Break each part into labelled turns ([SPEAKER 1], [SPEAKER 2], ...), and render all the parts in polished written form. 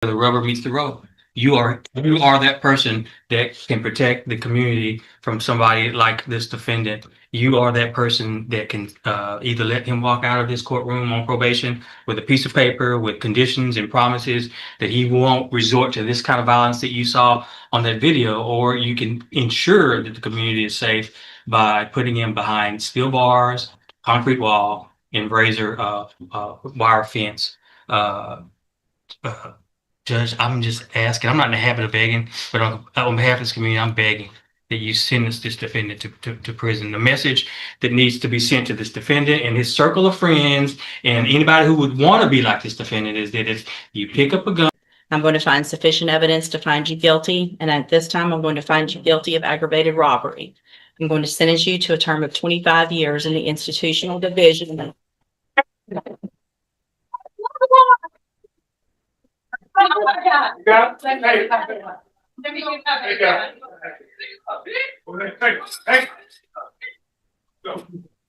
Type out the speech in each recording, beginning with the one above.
[SPEAKER 1] the rubber meets the road. You are that person that can protect the community from somebody like this defendant. You are that person that can either let him walk out of this courtroom on probation with a piece of paper with conditions and promises that he won't resort to this kind of violence that you saw on that video, or you can ensure that the community is safe by putting him behind steel bars, concrete wall, and razor wire fence. Uh, uh, Judge, I'm just asking. I'm not in the habit of begging, but on behalf of this community, I'm begging that you send this defendant to prison. The message that needs to be sent to this defendant and his circle of friends and anybody who would want to be like this defendant is that if you pick up a gun,
[SPEAKER 2] I'm going to find sufficient evidence to find you guilty, and at this time, I'm going to find you guilty of aggravated robbery. I'm going to sentence you to a term of 25 years in the institutional division.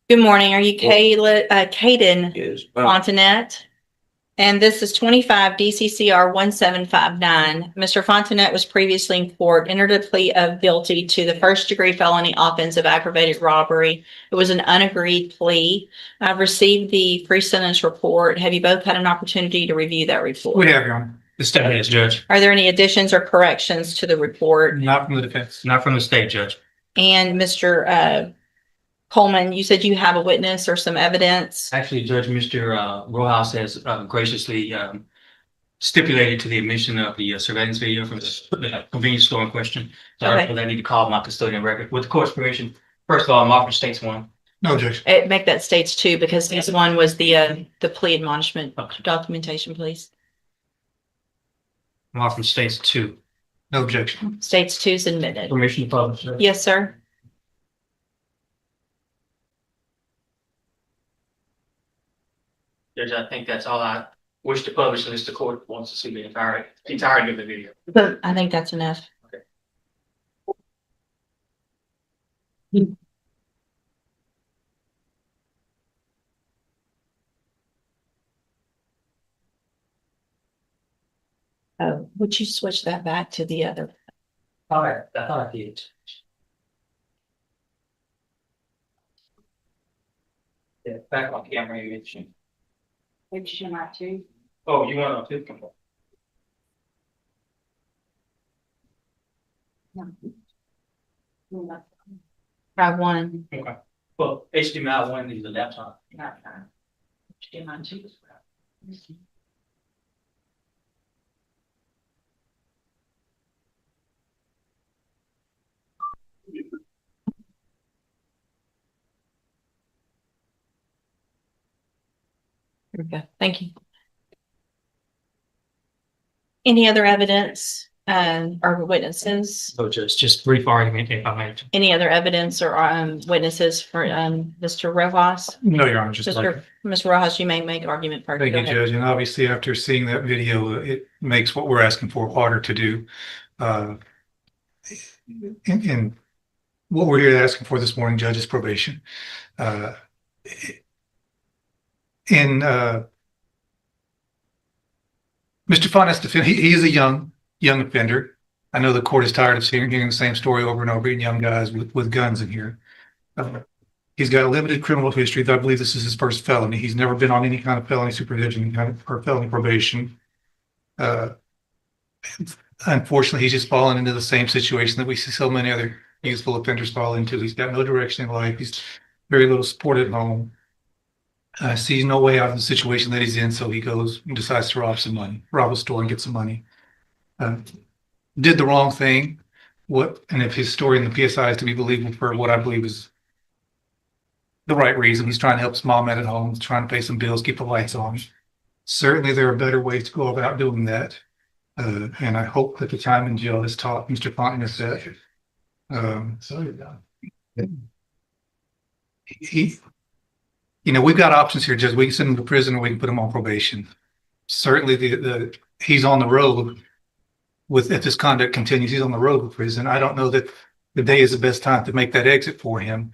[SPEAKER 2] Good morning. Are you Caden Fontanet? And this is 25 DCCR 1759. Mr. Fontanet was previously in court, entered a plea of guilty to the first-degree felony offense of aggravated robbery. It was an unagreed plea. I've received the pre-sentence report. Have you both had an opportunity to review that report?
[SPEAKER 3] We have, Your Honor.
[SPEAKER 1] the state is, Judge.
[SPEAKER 2] Are there any additions or corrections to the report?
[SPEAKER 3] Not from the defense.
[SPEAKER 1] Not from the state, Judge.
[SPEAKER 2] And Mr. Coleman, you said you have a witness or some evidence.
[SPEAKER 1] Actually, Judge, Mr. Rojas has graciously stipulated to the admission of the surveillance video from the convenience store in question. So I don't need to call my custodian record. With the court's permission, first of all, I'm offering states one.
[SPEAKER 3] No, Judge.
[SPEAKER 2] Make that states two, because this one was the plea admonishment documentation, please.
[SPEAKER 1] I'm offering states two.
[SPEAKER 3] No objection.
[SPEAKER 2] States two is admitted.
[SPEAKER 1] Permission to publish. Sir.
[SPEAKER 2] Yes, sir.
[SPEAKER 1] Judge, I think that's all I wish to publish unless the court wants to see the entirety of the video.
[SPEAKER 2] I think that's enough.
[SPEAKER 1] Okay.
[SPEAKER 2] Would you switch that back to the other?
[SPEAKER 1] All right, I thought I did. Yeah, back on camera image.
[SPEAKER 2] Which you might too.
[SPEAKER 1] Oh, you want to?
[SPEAKER 2] Try one.
[SPEAKER 1] Okay. Well, HDMI one is the laptop.
[SPEAKER 2] HDMI two. There we go. Thank you. Any other evidence or witnesses?
[SPEAKER 1] So just brief argument if I may.
[SPEAKER 2] Any other evidence or witnesses for Mr. Rojas?
[SPEAKER 3] No, Your Honor. Just like.
[SPEAKER 2] Mr. Rojas, you may make argument first.
[SPEAKER 3] Thank you, Judge. And obviously, after seeing that video, it makes what we're asking for harder to do. And what we're here asking for this morning, Judge, is probation. Mr. Fontainet's defendant, he is a young offender. I know the court is tired of hearing the same story over and over, and young guys with guns in here. He's got a limited criminal history. I believe this is his first felony. He's never been on any kind of felony supervision or felony probation. Unfortunately, he's just fallen into the same situation that we see so many other youthful offenders fall into. He's got no direction in life. He's very little support at home. Sees no way out of the situation that he's in, so he goes and decides to rob a store and get some money. Did the wrong thing. And if his story in the PSI is to be believable for what I believe is the right reason, he's trying to help his mom at home, trying to pay some bills, keep the lights on. Certainly, there are better ways to go about doing that. And I hope that the time in jail has taught Mr. Fontanet that. We've got options here, Judge. We can send him to prison or we can put him on probation. Certainly, he's on the road if this conduct continues, he's on the road with prison. I don't know that the day is the best time to make that exit for him.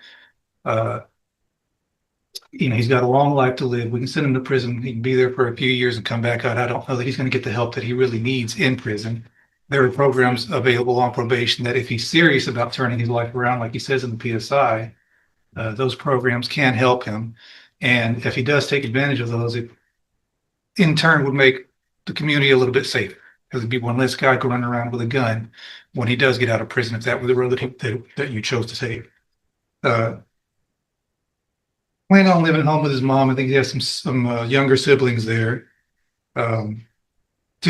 [SPEAKER 3] he's got a long life to live. We can send him to prison. He can be there for a few years and come back out. I don't know that he's going to get the help that he really needs in prison. There are programs available on probation that if he's serious about turning his life around, like he says in the PSI, those programs can help him. And if he does take advantage of those, it in turn would make the community a little bit safer, because there'd be one less guy go running around with a gun when he does get out of prison, if that were the road that you chose to take. Plan on living at home with his mom. I think he has some younger siblings there. To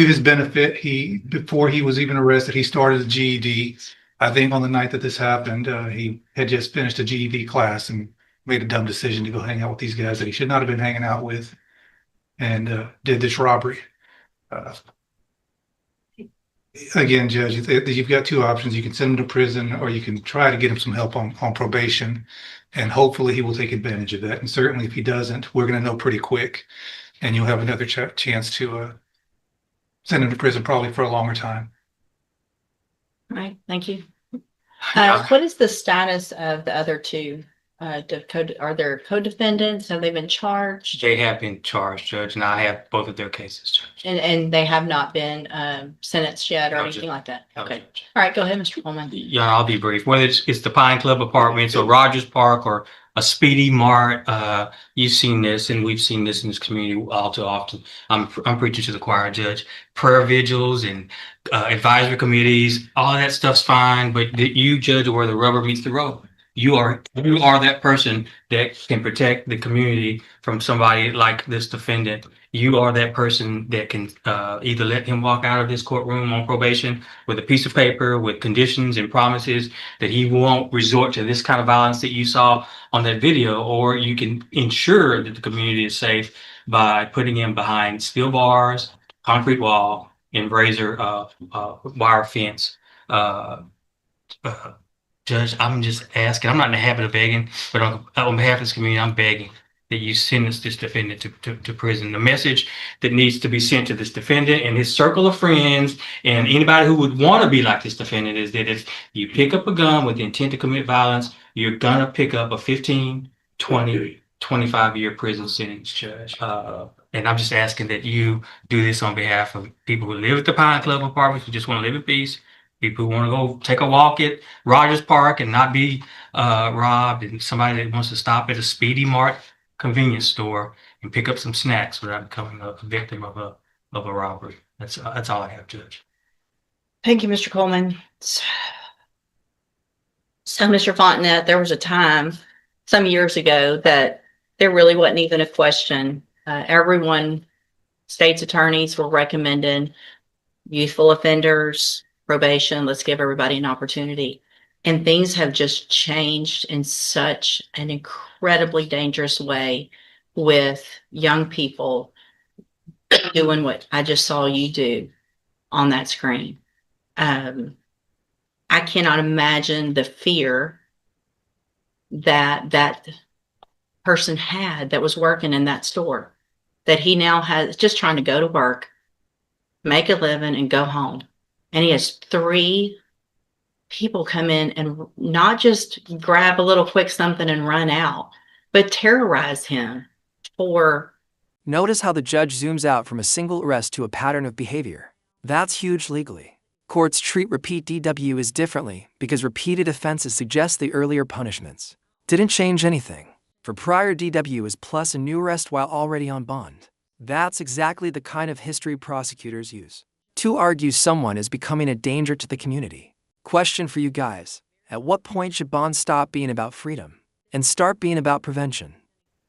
[SPEAKER 3] his benefit, before he was even arrested, he started a GED. I think on the night that this happened, he had just finished a GED class and made a dumb decision to go hang out with these guys that he should not have been hanging out with, and did this robbery. Again, Judge, you've got two options. You can send him to prison, or you can try to get him some help on probation, and hopefully he will take advantage of that. And certainly if he doesn't, we're going to know pretty quick, and you'll have another chance to send him to prison, probably for a longer time.
[SPEAKER 2] All right, thank you.
[SPEAKER 1] Yeah.
[SPEAKER 2] What is the status of the other two? Are there co-defendants? Have they been charged?
[SPEAKER 1] They have been charged, Judge, and I have both of their cases, Judge.
[SPEAKER 2] And they have not been sentenced yet or
[SPEAKER 1] No,
[SPEAKER 2] anything
[SPEAKER 1] Judge.
[SPEAKER 2] like that?
[SPEAKER 1] No,
[SPEAKER 2] Okay.
[SPEAKER 1] Judge.
[SPEAKER 2] All right, go ahead, Mr. Coleman.
[SPEAKER 1] Yeah, I'll be brief. Whether it's the Pine Club Apartments or Rogers Park or a Speedy Mart, you've seen this, and we've seen this in this community all too often. I'm preaching to the choir, Judge. Prayer vigils and advisory committees, all of that stuff's fine, but you judge where the rubber meets the road. You are that person that can protect the community from somebody like this defendant. You are that person that can either let him walk out of this courtroom on probation with a piece of paper with conditions and promises that he won't resort to this kind of violence that you saw on that video, or you can ensure that the community is safe by putting him behind steel bars, concrete wall, and razor wire fence. Judge, I'm just asking, I'm not in the habit of begging, but on behalf of this community, I'm begging that you sentence this defendant to prison. The message that needs to be sent to this defendant and his circle of friends and anybody who would want to be like this defendant is that if you pick up a gun with the intent to commit violence, you're gonna pick up a 15, 20, 25-year prison sentence, Judge. And I'm just asking that you do this on behalf of people who live at the Pine Club Apartments, who just want to live in peace, people who want to go take a walk at Rogers Park and not be robbed, and somebody that wants to stop at a Speedy Mart convenience store and pick up some snacks without becoming a victim of a robbery. That's all I have, Judge.
[SPEAKER 2] Thank you, Mr. Coleman. So, Mr. Fontenette, there was a time some years ago that there really wasn't even a question. State's attorneys were recommending youthful offenders, probation. Let's give everybody an opportunity. And things have just changed in such an incredibly dangerous way with young people doing what I just saw you do on that screen. I cannot imagine the fear that person had that was working in that store, that he now has, just trying to go to work, make a living, and go home. And he has 3 people come in and not just grab a little quick something and run out, but terrorize him for.
[SPEAKER 4] Notice how the judge zooms out from a single arrest to a pattern of behavior. That's huge legally. Courts treat repeat DWs differently because repeated offenses suggest the earlier punishments didn't change anything. For prior DWs plus a new arrest while already on bond. That's exactly the kind of history prosecutors use to argue someone is becoming a danger to the community. Question for you guys: at what point should bond stop being about freedom and start being about prevention?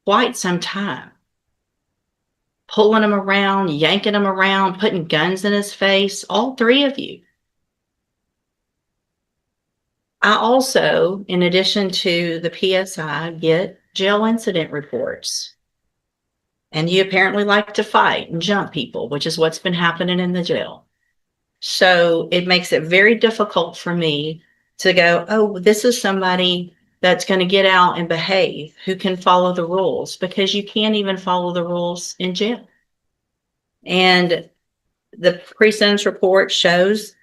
[SPEAKER 2] Quite some time. Pulling him around, yanking him around, putting guns in his face, all 3 of you. I also, in addition to the PSI, get jail incident reports. And you apparently like to fight and jump people, which is what's been happening in the jail. So it makes it very difficult for me to go, oh, this is somebody that's going to get out and behave, who can follow the rules, because you can't even follow the rules in jail. And the pre-sentence report shows